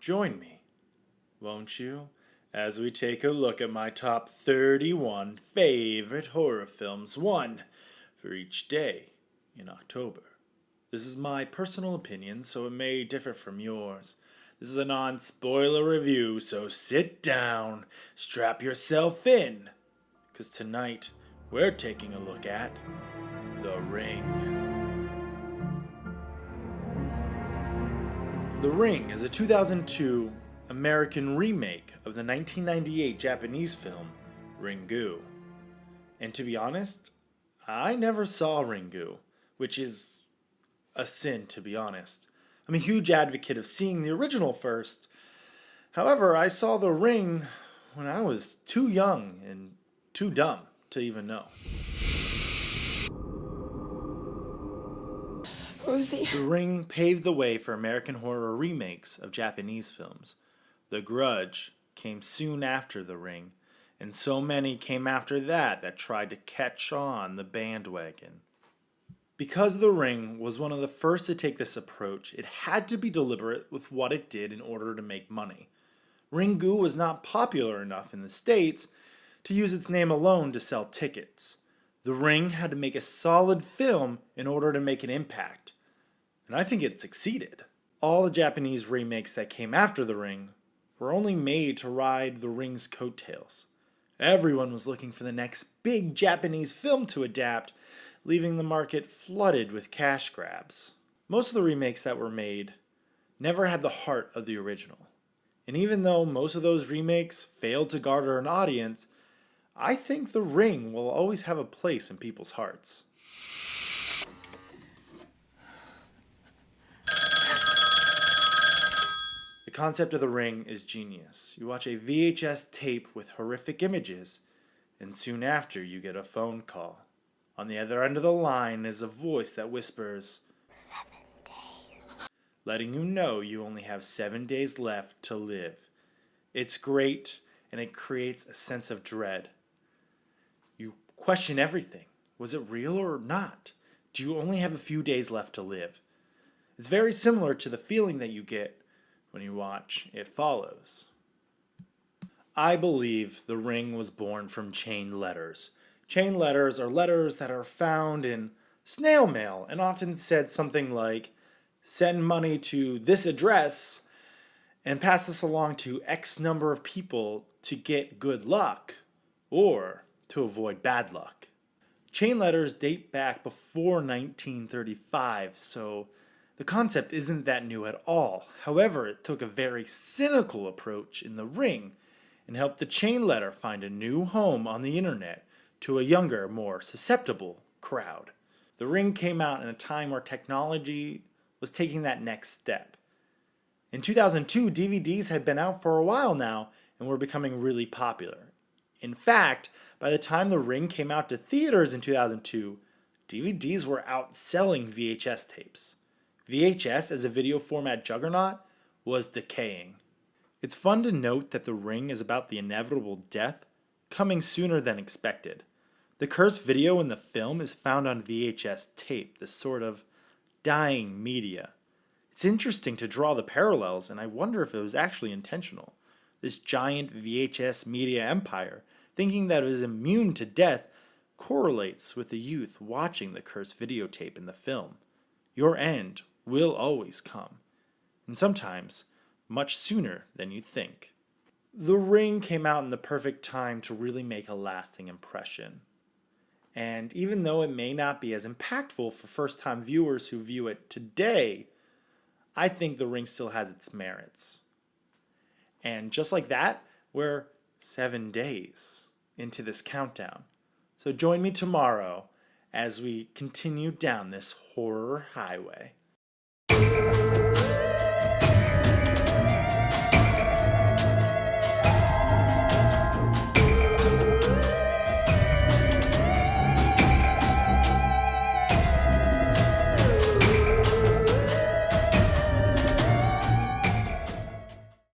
Join me, won't you, as we take a look at my top 31 favorite horror films, one for each day in October. This is my personal opinion, so it may differ from yours. This is a non-spoiler review, so sit down, strap yourself in, because tonight we're taking a look at The Ring. The Ring is a 2002 American remake of the 1998 Japanese film Ringu. And to be honest, I never saw Ringu, which is a sin, to be honest. I'm a huge advocate of seeing the original first. However, I saw The Ring when I was too young and too dumb to even know. Rosie. The Ring paved the way for American horror remakes of Japanese films. The Grudge came soon after The Ring, and so many came after that tried to catch on the bandwagon. Because The Ring was one of the first to take this approach, it had to be deliberate with what it did in order to make money. Ringu was not popular enough in the States to use its name alone to sell tickets. The Ring had to make a solid film in order to make an impact. And I think it succeeded. All the Japanese remakes that came after The Ring were only made to ride The Ring's coattails. Everyone was looking for the next big Japanese film to adapt, leaving the market flooded with cash grabs. Most of the remakes that were made never had the heart of the original. And even though most of those remakes failed to garner an audience, I think The Ring will always have a place in people's hearts. The concept of The Ring is genius. You watch a VHS tape with horrific images, and soon after you get a phone call. On the other end of the line is a voice that whispers, 7 days, letting you know you only have 7 days left to live. It's great, and it creates a sense of dread. You question everything. Was it real or not? Do you only have a few days left to live? It's very similar to the feeling that you get when you watch It Follows. I believe The Ring was born from chain letters. Chain letters are letters that are found in snail mail and often said something like, send money to this address and pass this along to X number of people to get good luck or to avoid bad luck. Chain letters date back before 1935, so the concept isn't that new at all. However, it took a very cynical approach in The Ring and helped the chain letter find a new home on the internet to a younger, more susceptible crowd. The Ring came out in a time where technology was taking that next step. In 2002, DVDs had been out for a while now and were becoming really popular. In fact, by the time The Ring came out to theaters in 2002, DVDs were outselling VHS tapes. VHS as a video format juggernaut was decaying. It's fun to note that The Ring is about the inevitable death coming sooner than expected. The cursed video in the film is found on VHS tape, this sort of dying media. It's interesting to draw the parallels, and I wonder if it was actually intentional. This giant VHS media empire, thinking that it was immune to death, correlates with the youth watching the cursed videotape in the film. Your end will always come, and sometimes much sooner than you think. The Ring came out in the perfect time to really make a lasting impression. And even though it may not be as impactful for first-time viewers who view it today, I think The Ring still has its merits. And just like that, we're 7 days into this countdown. So join me tomorrow as we continue down this horror highway.